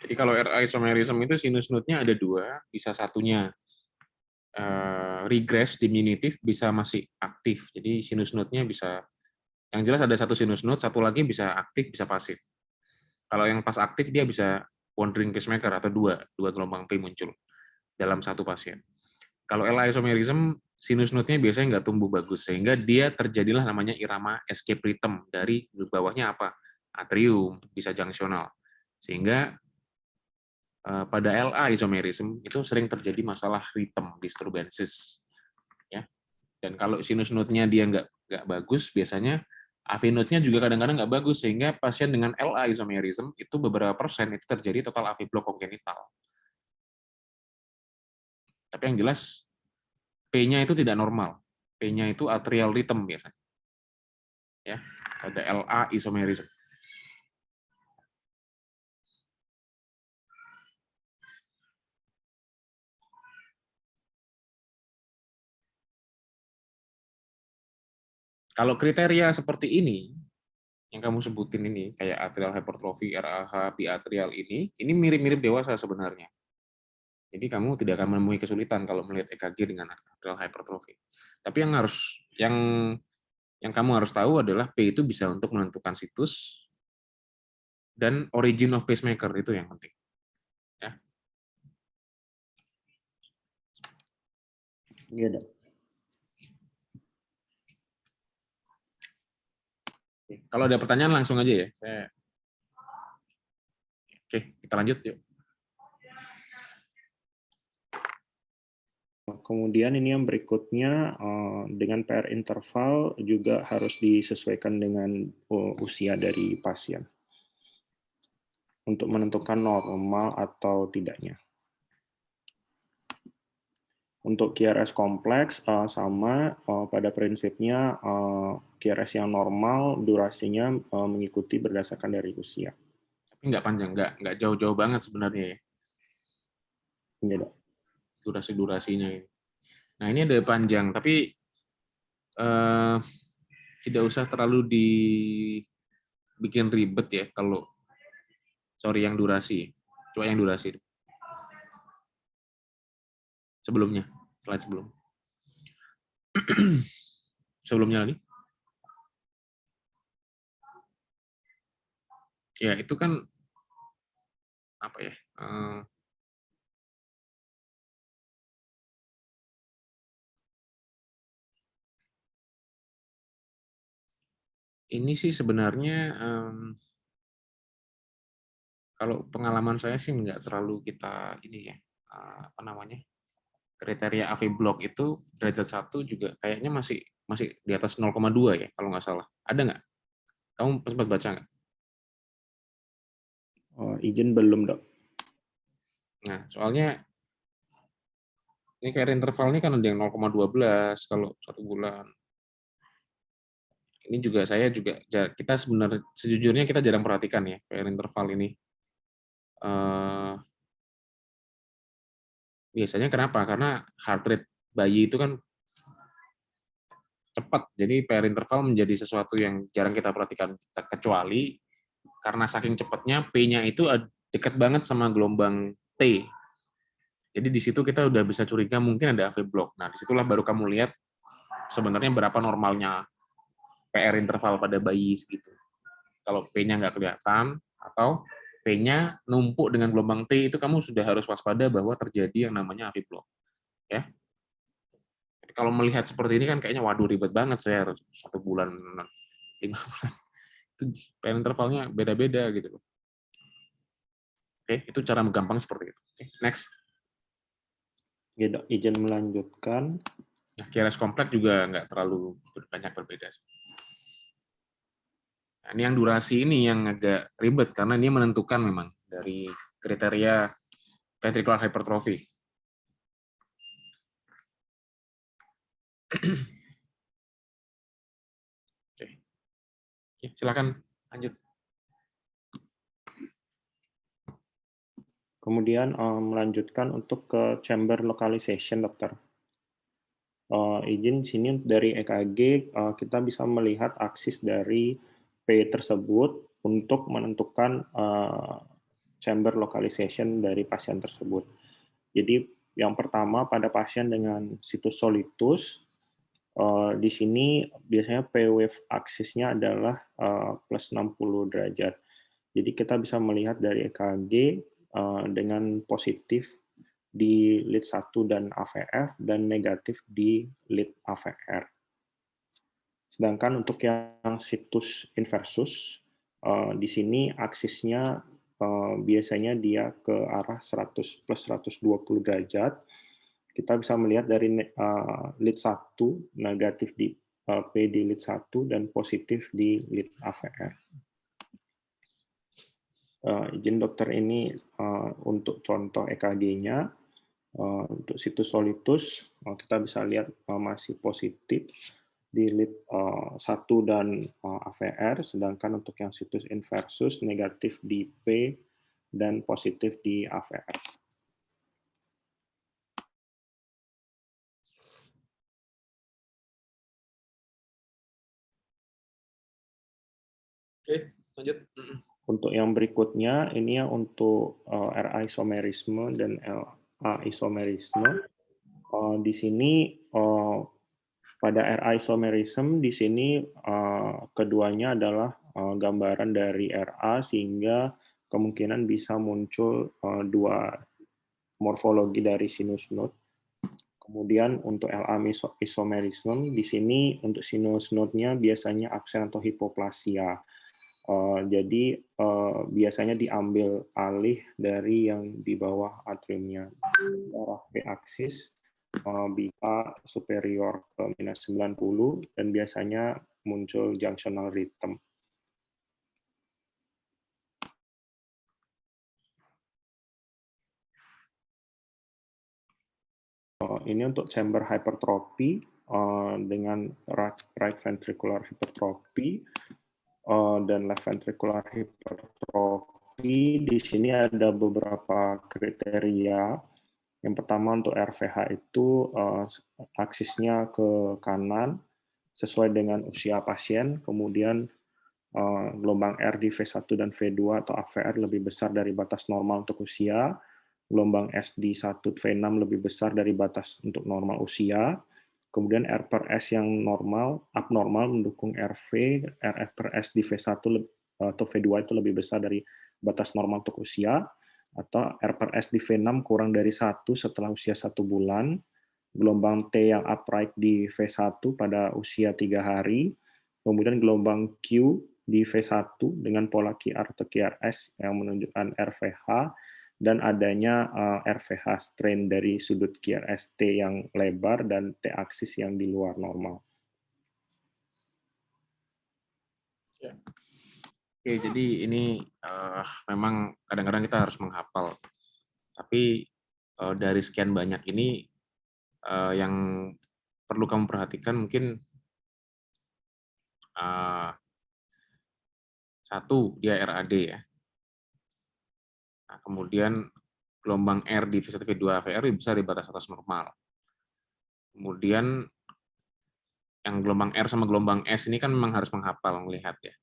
Jadi kalau RA isomerism itu sinus node-nya ada 2, bisa satunya regress diminutif, bisa masih aktif. Jadi sinus node-nya bisa, yang jelas ada satu sinus node, satu lagi bisa aktif, bisa pasif. Kalau yang pas aktif dia bisa wandering pacemaker atau dua gelombang P muncul dalam satu pasien. Kalau LA isomerism, sinus node-nya biasanya nggak tumbuh bagus, sehingga dia terjadilah namanya irama escape rhythm. Dari bawahnya apa? Atrium, bisa junctional. Sehingga pada LA isomerism itu sering terjadi masalah rhythm disturbances. Ya. Dan kalau sinus node-nya dia nggak bagus, biasanya AV node-nya juga kadang-kadang nggak bagus, sehingga pasien dengan LA isomerism itu beberapa persen itu terjadi total AV block kongenital. Tapi yang jelas P-nya itu tidak normal. P-nya itu atrial rhythm biasanya. Ya, pada LA isomerism. Kalau kriteria seperti ini, yang kamu sebutin ini, kayak atrial hypertrophy, RAH, biatrial ini mirip-mirip dewasa sebenarnya. Jadi kamu tidak akan menemui kesulitan kalau melihat EKG dengan atrial hypertrophy. Tapi yang kamu harus tahu adalah P itu bisa untuk menentukan situs dan origin of pacemaker, itu yang penting. Ya. Iya dok. Kalau ada pertanyaan langsung aja ya. Oke, kita lanjut yuk. Kemudian ini yang berikutnya, dengan PR interval juga harus disesuaikan dengan usia dari pasien untuk menentukan normal atau tidaknya. Untuk QRS kompleks sama pada prinsipnya QRS yang normal durasinya mengikuti berdasarkan dari usia. Tapi nggak panjang, nggak jauh-jauh banget sebenarnya ya. Iya, Dok. Durasi-durasinya ini. Nah, ini ada panjang, tapi tidak usah terlalu dibikin ribet ya kalau yang durasi. Coba yang durasi. Sebelumnya, slide sebelum. Sebelumnya lagi. Ya, itu kan apa ya? Ini sih sebenarnya kalau pengalaman saya sih nggak terlalu kita ini ya, apa namanya, kriteria AV block itu derajat 1 juga kayaknya masih di atas 0,2 ya kalau nggak salah. Ada nggak? Kamu sempat baca nggak? Izin belum, Dok. Nah, soalnya ini kayak interval ini kan ada yang 0,12 kalau 1 bulan. Ini juga kita sebenarnya sejujurnya kita jarang perhatikan ya PR interval ini. Biasanya kenapa? Karena heart rate bayi itu kan cepat, jadi PR interval menjadi sesuatu yang jarang kita perhatikan, kecuali karena saking cepatnya P-nya itu dekat banget sama gelombang T. Jadi di situ kita udah bisa curiga mungkin ada AV block. Nah, disitulah baru kamu lihat sebenarnya berapa normalnya PR interval pada bayi segitu. Kalau P-nya nggak kelihatan atau P-nya numpuk dengan gelombang T, itu kamu sudah harus waspada bahwa terjadi yang namanya AV block. Ya. Jadi kalau melihat seperti ini kan kayaknya waduh ribet banget, saya harus 1 bulan, 5 bulan. Itu PR intervalnya beda-beda gitu. Oke, itu cara gampang seperti itu. Oke, next. Ya, Dok, izin melanjutkan. Nah, QRS kompleks juga nggak terlalu banyak berbeda. Nah, ini yang durasi ini yang agak ribet karena ini menentukan memang dari kriteria ventricular hypertrophy. Oke. Oke, silakan lanjut. Kemudian melanjutkan untuk ke chamber localization, dokter. Izin sini dari EKG kita bisa melihat aksis dari P tersebut untuk menentukan chamber localization dari pasien tersebut. Jadi yang pertama pada pasien dengan situs solitus, di sini biasanya P-wave aksisnya adalah plus 60 derajat. Jadi kita bisa melihat dari EKG dengan positif di lead 1 dan AVF dan negatif di lead AVR. Sedangkan untuk yang situs inversus, di sini aksisnya biasanya dia ke arah 100 plus 120 derajat. Kita bisa melihat dari lead 1 negatif di P di lead 1 dan positif di lead AVR. Izin dokter ini untuk contoh EKG-nya, untuk situs solitus kita bisa lihat masih positif di lead 1 dan AVR, sedangkan untuk yang situs inversus negatif di P dan positif di AVR. Oke, lanjut. Untuk yang berikutnya, ini yang untuk RA isomerisme dan LA isomerisme. Di sini pada RA isomerism di sini keduanya adalah gambaran dari RA sehingga kemungkinan bisa muncul 2 morfologi dari sinus node. Kemudian untuk LA isomerisme, di sini untuk sinus node-nya biasanya absen atau hipoplasia. Jadi biasanya diambil alih dari yang di bawah atriumnya. Arah V-aksis bisa superior ke minus 90 dan biasanya muncul junctional rhythm. Ini untuk chamber hypertrophy dengan right ventricular hypertrophy dan left ventricular hypertrophy. Di sini ada beberapa kriteria. Yang pertama untuk RVH itu aksisnya ke kanan sesuai dengan usia pasien. Kemudian gelombang R di V1 dan V2 atau AVR lebih besar dari batas normal untuk usia. Gelombang S di 1 V6 lebih besar dari batas untuk normal usia. Kemudian R per S yang abnormal mendukung RV, RF per S di V1 atau V2 itu lebih besar dari batas normal untuk usia, atau R per S di V6 kurang dari 1 setelah usia 1 bulan, gelombang T yang upright di V1 pada usia 3 hari, kemudian gelombang Q di V1 dengan pola QR atau QRS yang menunjukkan RVH, dan adanya RVH strain dari sudut QRST yang lebar dan T-aksis yang di luar normal. Ya. Oke, jadi ini memang kadang-kadang kita harus menghafal. Tapi dari sekian banyak ini yang perlu kamu perhatikan mungkin satu, dia RAD ya. Nah, kemudian gelombang R di V1, V2, AVR bisa di batas atas normal. Kemudian yang gelombang R sama gelombang S ini kan memang harus menghafal, melihat ya.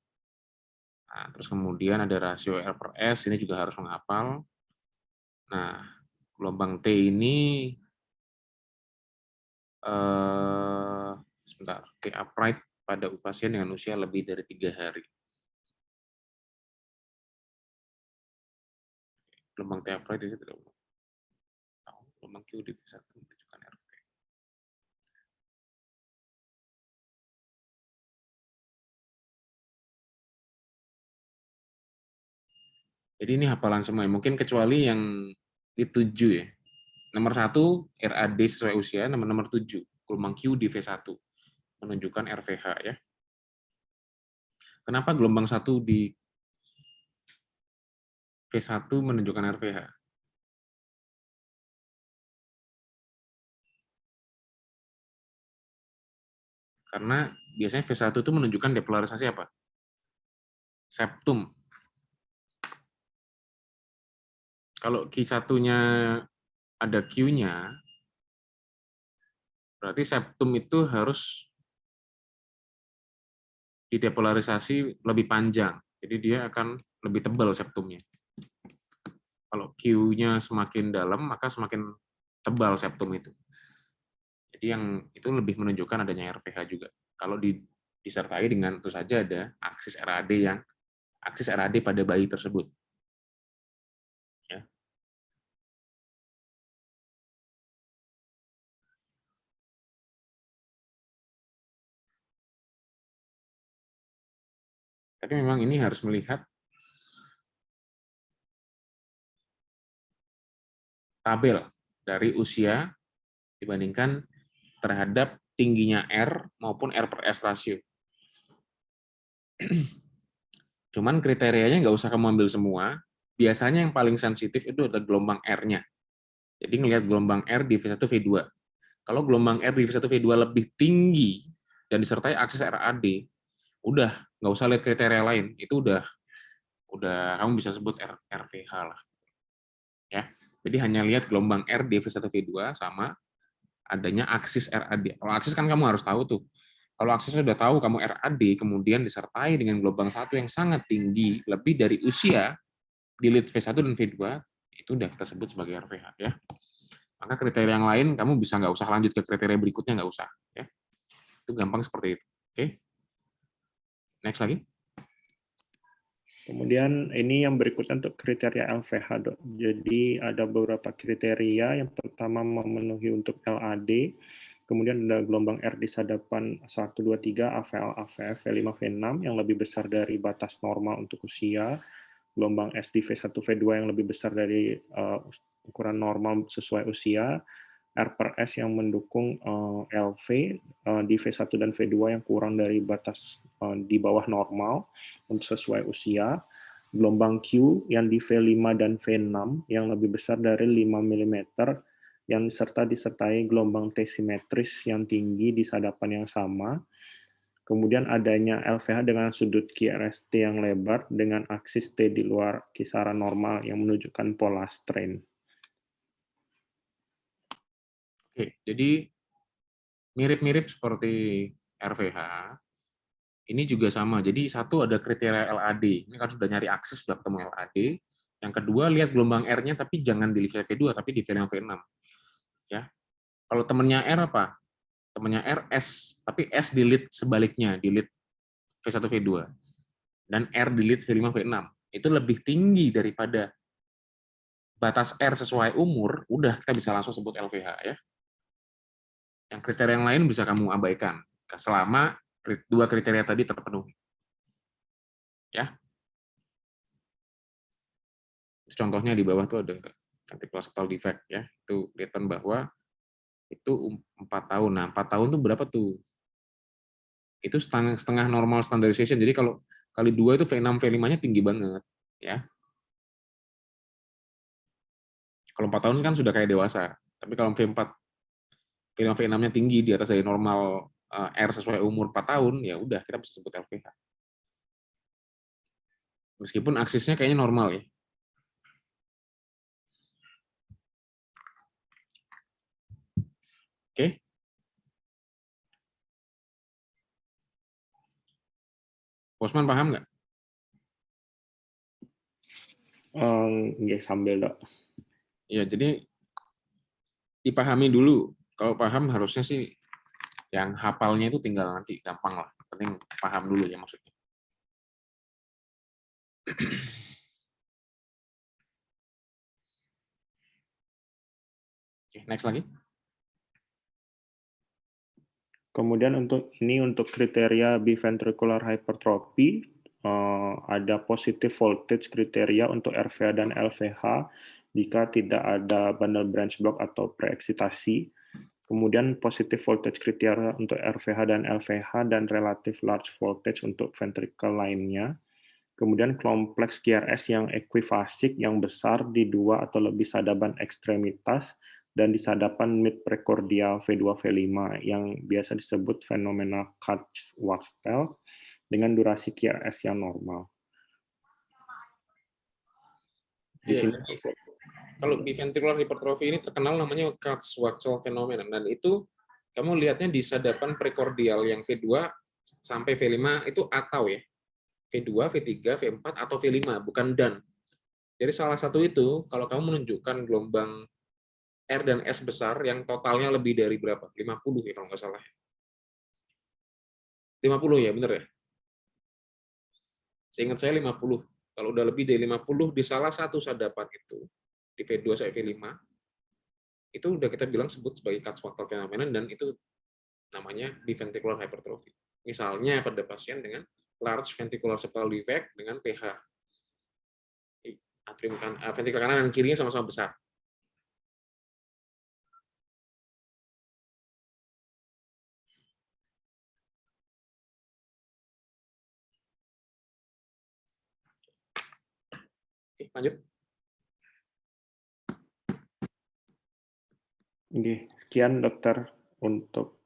Nah, terus kemudian ada rasio R per S, ini juga harus menghafal. Nah, gelombang T ini, sebentar, T upright pada pasien dengan usia lebih dari 3 hari. Gelombang T upright itu tidak tahu. Gelombang Q di V1 menunjukkan RV. Jadi ini hafalan semua, mungkin kecuali yang di-7 ya. Nomor 1, RAD sesuai usia, nomor 7, gelombang Q di V1, menunjukkan RVH ya. Kenapa gelombang 1 di V1 menunjukkan RVH? Karena biasanya V1 itu menunjukkan depolarisasi apa? Septum. Kalau Q1-nya ada Q-nya, berarti septum itu harus didepolarisasi lebih panjang. Jadi dia akan lebih tebal septumnya. Kalau Q-nya semakin dalam, maka semakin tebal septum itu. Jadi yang itu lebih menunjukkan adanya RVH juga. Kalau disertai dengan tentu saja ada aksis RAD pada bayi tersebut. Ya. Tapi memang ini harus melihat tabel dari usia dibandingkan terhadap tingginya R maupun R per S rasio. Cuman kriterianya nggak usah kamu ambil semua. Biasanya yang paling sensitif itu adalah gelombang R-nya. Jadi ngelihat gelombang R di V1, V2. Kalau gelombang R di V1, V2 lebih tinggi dan disertai aksis RAD, udah nggak usah lihat kriteria lain. Itu udah kamu bisa sebut RVH lah. Ya. Jadi hanya lihat gelombang R di V1, V2 sama adanya aksis RAD. Kalau aksis kan kamu harus tahu tuh. Kalau aksesnya sudah tahu kamu RAD, kemudian disertai dengan gelombang 1 yang sangat tinggi, lebih dari usia, di lead V1 dan V2, itu udah kita sebut sebagai RVH. Ya. Maka kriteria yang lain, kamu bisa nggak usah lanjut ke kriteria berikutnya, nggak usah. Ya. Itu gampang seperti itu. Oke. Next lagi. Kemudian ini yang berikutnya untuk kriteria LVH, Dok. Jadi ada beberapa kriteria. Yang pertama memenuhi untuk LAD, kemudian ada gelombang R di sadapan 1, 2, 3, AVL, AVF, V5, V6 yang lebih besar dari batas normal untuk usia, gelombang S di V1, V2 yang lebih besar dari ukuran normal sesuai usia, R per S yang mendukung LV di V1 dan V2 yang kurang dari batas di bawah normal untuk sesuai usia, gelombang Q yang di V5 dan V6 yang lebih besar dari 5 mm yang disertai gelombang T simetris yang tinggi di sadapan yang sama, kemudian adanya LVH dengan sudut QRST yang lebar dengan aksis T di luar kisaran normal yang menunjukkan pola strain. Oke, jadi mirip-mirip seperti RVH, ini juga sama. Jadi satu ada kriteria LAD. Ini kan sudah nyari akses, sudah ketemu LAD. Yang kedua, lihat gelombang R-nya, tapi jangan di V2, tapi di V5, V6. Ya. Kalau temennya R apa? Temennya R S, tapi S di lead sebaliknya, di lead V1, V2. Dan R di lead V5, V6. Itu lebih tinggi daripada batas R sesuai umur, udah kita bisa langsung sebut LVH ya. Yang kriteria yang lain bisa kamu abaikan selama dua kriteria tadi terpenuhi. Ya. Contohnya di bawah tuh ada ventricular septal defect ya. Itu kelihatan bahwa itu 4 tahun. Nah, 4 tahun tuh berapa tuh? Itu setengah normal standardization. Jadi kalau kali 2 itu V6 V5-nya tinggi banget ya. Kalau 4 tahun kan sudah kayak dewasa. Tapi kalau V5 V6-nya tinggi di atas dari normal R sesuai umur 4 tahun, ya udah kita bisa sebut LVH. Meskipun aksisnya kayaknya normal ya. Oke. Bosman paham nggak? Nggih, sambil, Dok. Ya, jadi dipahami dulu. Kalau paham harusnya sih yang hafalnya itu tinggal nanti gampang lah. Penting paham dulu ya maksudnya. Oke, next lagi. Kemudian untuk kriteria biventricular hypertrophy, ada positive voltage kriteria untuk RVH dan LVH jika tidak ada bundle branch block atau preeksitasi. Kemudian positive voltage kriteria untuk RVH dan LVH dan relative large voltage untuk ventricle lainnya. Kemudian kompleks QRS yang ekvifasik yang besar di 2 atau lebih sadapan ekstremitas dan di sadapan mid precordial V2 V5 yang biasa disebut fenomena Katz-Wachtel dengan durasi QRS yang normal. Di Ya, sini kalau biventricular hypertrophy ini terkenal namanya Katz-Wachtel phenomenon, dan itu kamu lihatnya di sadapan prekordial yang V2 sampai V5 itu atau ya. V2, V3, V4 atau V5, bukan dan. Jadi salah satu itu kalau kamu menunjukkan gelombang R dan S besar yang totalnya lebih dari berapa? 50 ya kalau nggak salah. 50 ya, bener ya? Seingat saya 50. Kalau udah lebih dari 50 di salah satu sadapan itu, di V2 sampai V5, itu udah kita bilang sebut sebagai Katz-Wachtel phenomenon, dan itu namanya biventricular hypertrophy. Misalnya pada pasien dengan large ventricular septal defect dengan pH atrium ventrikel kanan dan kirinya sama-sama besar. Oke, lanjut. Oke, sekian dokter untuk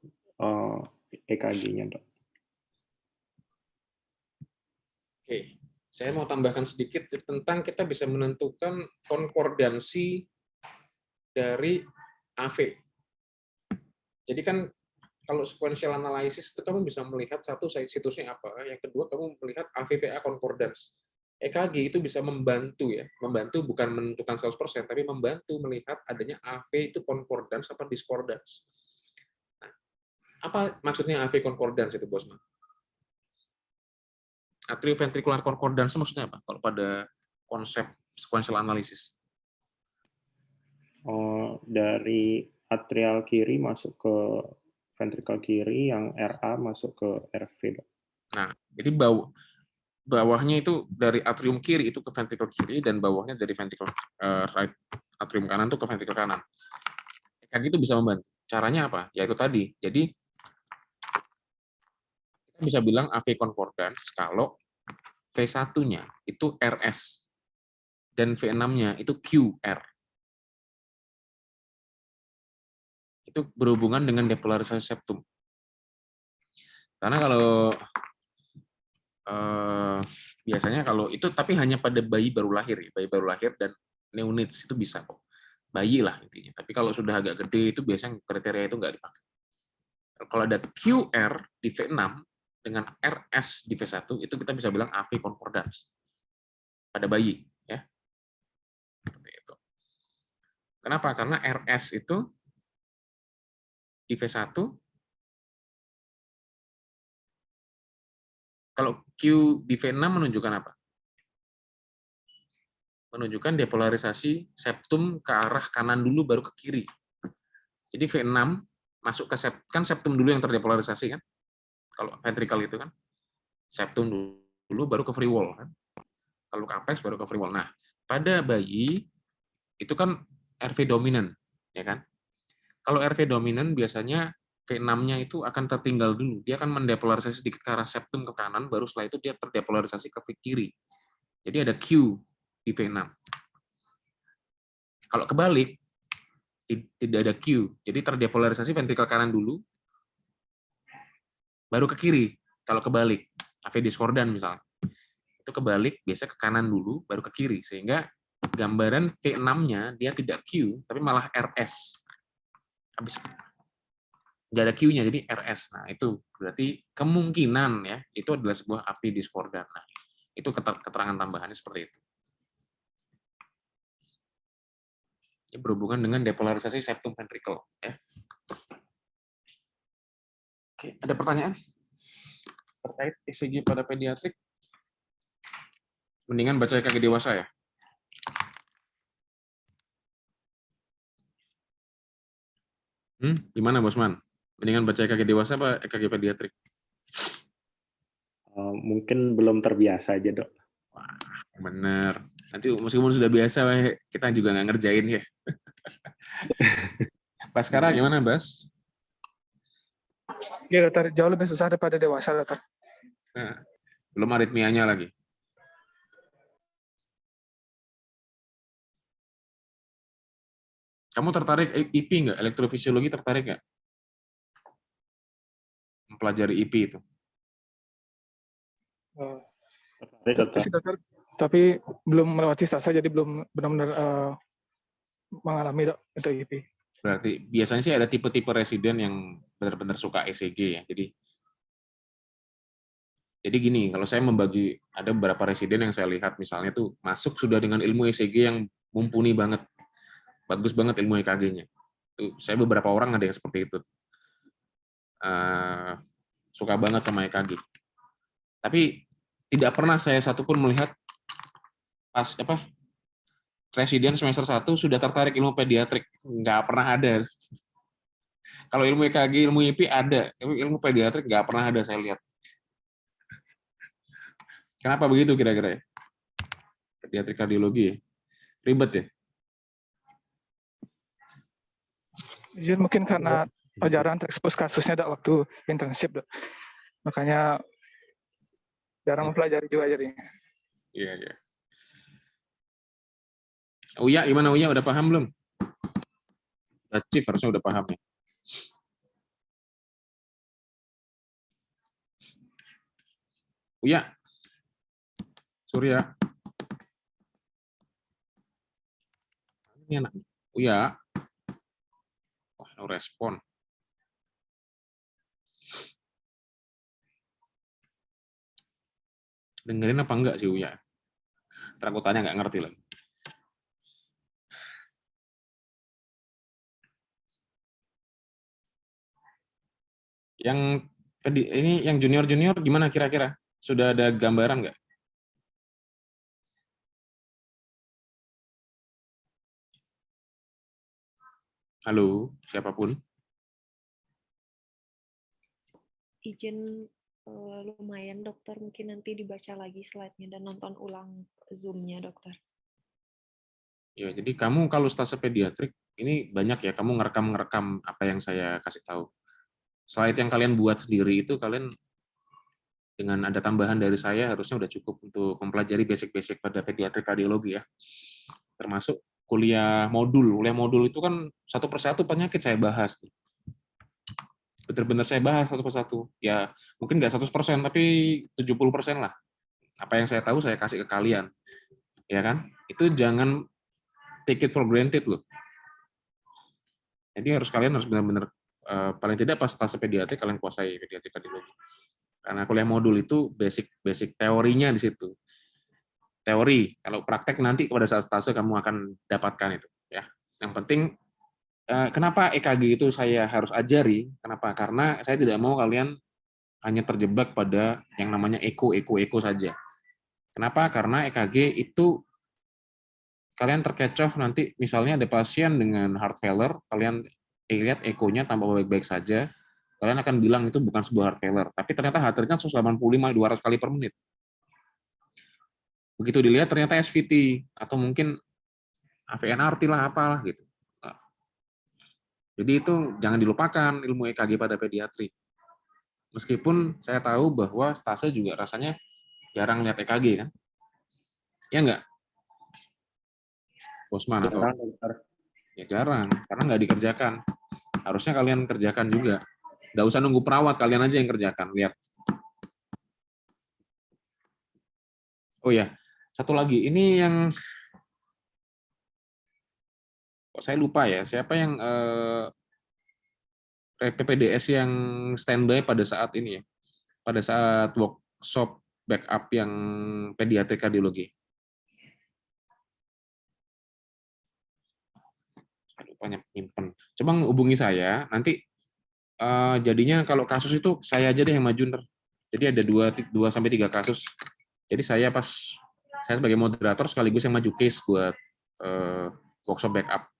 EKG-nya, Dok. Oke, saya mau tambahkan sedikit tentang kita bisa menentukan konkordansi dari AV. Jadi kan kalau sequential analysis itu kamu bisa melihat satu situsnya apa, yang kedua kamu melihat AVVA concordance. EKG itu bisa membantu ya, membantu bukan menentukan 100%, tapi membantu melihat adanya AV itu concordance atau discordance. Nah, apa maksudnya AV concordance itu, Bosman? Atrioventricular concordance maksudnya apa? Kalau pada konsep sequential analysis. Dari atrial kiri masuk ke ventrikel kiri, yang RA masuk ke RV. Nah, jadi bawahnya itu dari atrium kiri itu ke ventrikel kiri, dan bawahnya dari ventrikel right atrium kanan itu ke ventrikel kanan. EKG itu bisa membantu. Caranya apa? Ya itu tadi. Jadi kita bisa bilang AV concordance kalau V1-nya itu RS dan V6-nya itu QR. Itu berhubungan dengan depolarisasi septum. Karena kalau biasanya kalau itu, tapi hanya pada bayi baru lahir, bayi baru lahir dan neonates itu bisa kok. Bayi lah intinya. Tapi kalau sudah agak gede itu biasanya kriteria itu nggak dipakai. Kalau ada QR di V6 dengan RS di V1 itu kita bisa bilang AV concordance pada bayi, ya. Seperti itu. Kenapa? Karena RS itu di V1, kalau Q di V6 menunjukkan apa? Menunjukkan depolarisasi septum ke arah kanan dulu baru ke kiri. Jadi V6 masuk ke kan septum dulu yang terdepolarisasi kan? Kalau ventricle itu kan septum dulu baru ke free wall kan? Kalau ke apex baru ke free wall. Nah, pada bayi itu kan RV dominan, ya kan? Kalau RV dominan biasanya V6-nya itu akan tertinggal dulu. Dia akan mendepolarisasi sedikit ke arah septum ke kanan, baru setelah itu dia terdepolarisasi ke kiri. Jadi ada Q di V6. Kalau kebalik, tidak ada Q. Jadi terdepolarisasi ventrikel kanan dulu, baru ke kiri. Kalau kebalik, AV discordan misalnya. Itu kebalik, biasa ke kanan dulu, baru ke kiri. Sehingga gambaran V6-nya dia tidak Q, tapi malah RS. Habis nggak ada Q-nya, jadi RS. Nah, itu berarti kemungkinan ya, itu adalah sebuah AV discordan. Nah, itu keterangan tambahannya seperti itu. Ini berhubungan dengan depolarisasi septum ventricle. Ya. Oke, ada pertanyaan terkait ECG pada pediatrik? Mendingan baca EKG dewasa ya. Gimana Bosman? Mendingan baca EKG dewasa apa EKG pediatrik? Mungkin belum terbiasa aja, Dok. Wah, bener. Nanti meskipun sudah biasa, kita juga nggak ngerjain ya. Pas sekarang gimana, Bas? Ya, dokter, jauh lebih susah daripada dewasa, dokter. Nah, belum aritmianya lagi. Kamu tertarik IP nggak? Elektrofisiologi tertarik nggak? Mempelajari IP itu. Dokter. Tapi belum melewati stasa, jadi belum benar-benar mengalami itu IP. Berarti biasanya sih ada tipe-tipe residen yang benar-benar suka ECG ya. Jadi gini, kalau saya membagi, ada beberapa residen yang saya lihat misalnya tuh masuk sudah dengan ilmu ECG yang mumpuni banget. Bagus banget ilmu EKG-nya. Saya beberapa orang ada yang seperti itu. Suka banget sama EKG. Tapi tidak pernah saya satupun melihat pas residen semester 1 sudah tertarik ilmu pediatrik. Nggak pernah ada. Kalau ilmu EKG, ilmu IP ada, tapi ilmu pediatrik nggak pernah ada saya lihat. Kenapa begitu kira-kira ya? Pediatrik kardiologi ya? Ribet ya? Jadi mungkin karena jarang terekspos kasusnya waktu internship, Dok. Makanya jarang mempelajari juga jadinya. Iya, iya. Uya, gimana Uya? Udah paham belum? Chief harusnya udah paham ya. Uya. Surya. Ini anak. Uya. Wah, no respon. Dengerin apa enggak sih Uya? Ntar aku tanya nggak ngerti lagi. Yang ini yang junior gimana kira-kira? Sudah ada gambaran nggak? Halo, siapapun? Izin lumayan dokter, mungkin nanti dibaca lagi slide-nya dan nonton ulang Zoom-nya dokter. Ya, jadi kamu kalau stase pediatrik, ini banyak ya, kamu ngerekam apa yang saya kasih tahu. Slide yang kalian buat sendiri itu kalian dengan ada tambahan dari saya harusnya udah cukup untuk mempelajari basic-basic pada pediatrik kardiologi ya. Termasuk kuliah modul. Kuliah modul itu kan satu persatu penyakit saya bahas. Benar-benar saya bahas satu persatu. Ya, mungkin nggak 100%, tapi 70% lah. Apa yang saya tahu saya kasih ke kalian. Ya kan? Itu jangan take it for granted loh. Jadi kalian harus benar-benar paling tidak pas stase pediatrik kalian kuasai pediatrik kardiologi. Karena kuliah modul itu basic teorinya di situ. Teori, kalau praktek nanti pada saat stase kamu akan dapatkan itu ya. Yang penting kenapa EKG itu saya harus ajari? Kenapa? Karena saya tidak mau kalian hanya terjebak pada yang namanya eko saja. Kenapa? Karena EKG itu kalian terkecoh nanti misalnya ada pasien dengan heart failure, kalian lihat ekonya tanpa baik-baik saja, kalian akan bilang itu bukan sebuah heart failure, tapi ternyata heart rate-nya 185-200 kali per menit. Begitu dilihat ternyata SVT atau mungkin AVNRT lah apalah gitu. Nah, jadi itu jangan dilupakan ilmu EKG pada pediatri. Meskipun saya tahu bahwa stase juga rasanya jarang lihat EKG kan. Ya enggak? Bosman atau Jarang, dokter. ya jarang karena nggak dikerjakan. Harusnya kalian kerjakan juga. Nggak usah nunggu perawat, kalian aja yang kerjakan. Lihat. Oh ya, satu lagi. Ini yang kok saya lupa ya. Siapa yang PPDS yang standby pada saat ini ya? Pada saat workshop backup yang pediatrik kardiologi. Saya lupa nyimpen. Coba hubungi saya. Nanti jadinya kalau kasus itu saya aja deh yang maju ntar. Jadi ada 2-3 kasus. Jadi saya sebagai moderator sekaligus yang maju case buat workshop backup.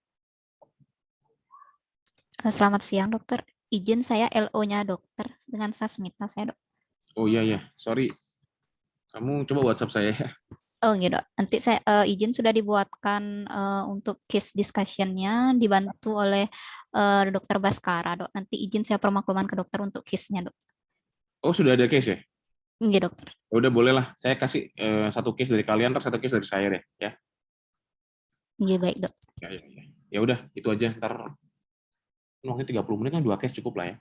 Selamat siang, dokter. Izin saya LO-nya dokter dengan Sasmita saya, dok. Oh iya, sorry. Kamu coba WhatsApp saya ya. Oh gitu. Nanti saya izin sudah dibuatkan untuk case discussion-nya dibantu oleh dokter Baskara, dok. Nanti izin saya permakluman ke dokter untuk case-nya, dok. Oh, sudah ada case ya? Iya, dokter. Udah boleh lah. Saya kasih satu case dari kalian, terus satu case dari saya deh, ya. Iya, baik, dok. Ya udah, itu aja. Ntar waktu 30 menit kan 2 case cukup lah ya.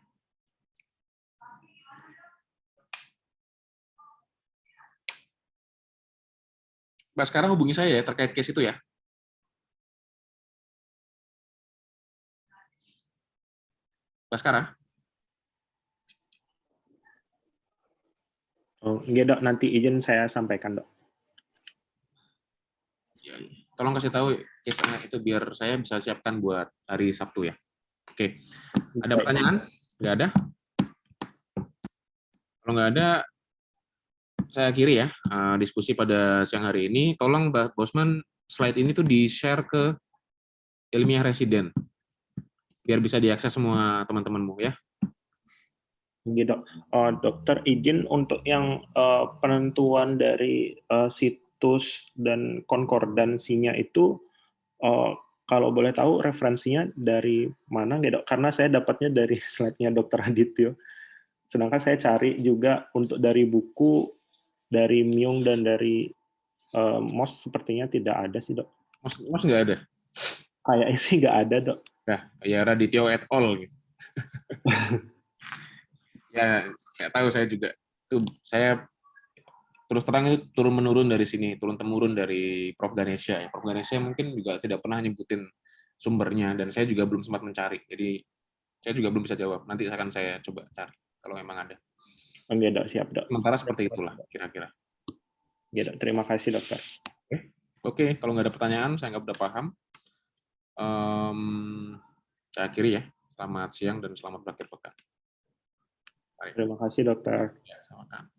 Mbak, sekarang hubungi saya ya terkait case itu ya. Mbak, sekarang. Oh, iya dok, nanti izin saya sampaikan dok. Ya, tolong kasih tahu case-nya itu biar saya bisa siapkan buat hari Sabtu ya. Oke. Ada pertanyaan? Nggak ada? Kalau nggak ada, saya akhiri ya diskusi pada siang hari ini. Tolong Mbak Bosman, slide ini tuh di-share ke ilmiah residen. Biar bisa diakses semua teman-temanmu ya. Gitu. Dokter, izin untuk yang penentuan dari situs dan konkordansinya itu kalau boleh tahu referensinya dari mana nggak dok? Karena saya dapatnya dari slide-nya Dokter Adityo. Sedangkan saya cari juga untuk dari buku, dari Myung dan dari MOS sepertinya tidak ada sih dok. MOS nggak ada? Kayaknya sih nggak ada dok. Nah, ya Radityo et al. Gitu. Ya, nggak tahu saya juga. Itu saya terus terang itu turun-menurun dari sini, turun-temurun dari Prof. Ganesha. Prof. Ganesha mungkin juga tidak pernah nyebutin sumbernya, dan saya juga belum sempat mencari. Jadi, saya juga belum bisa jawab. Nanti akan saya coba cari, kalau memang ada. Oke dok, siap dok. Sementara seperti itulah, kira-kira. Ya dok, terima kasih dokter. Oke, kalau nggak ada pertanyaan, saya nggak udah paham. Saya akhiri ya. Selamat siang dan selamat berakhir pekan. Terima kasih dokter. Ya, selamat.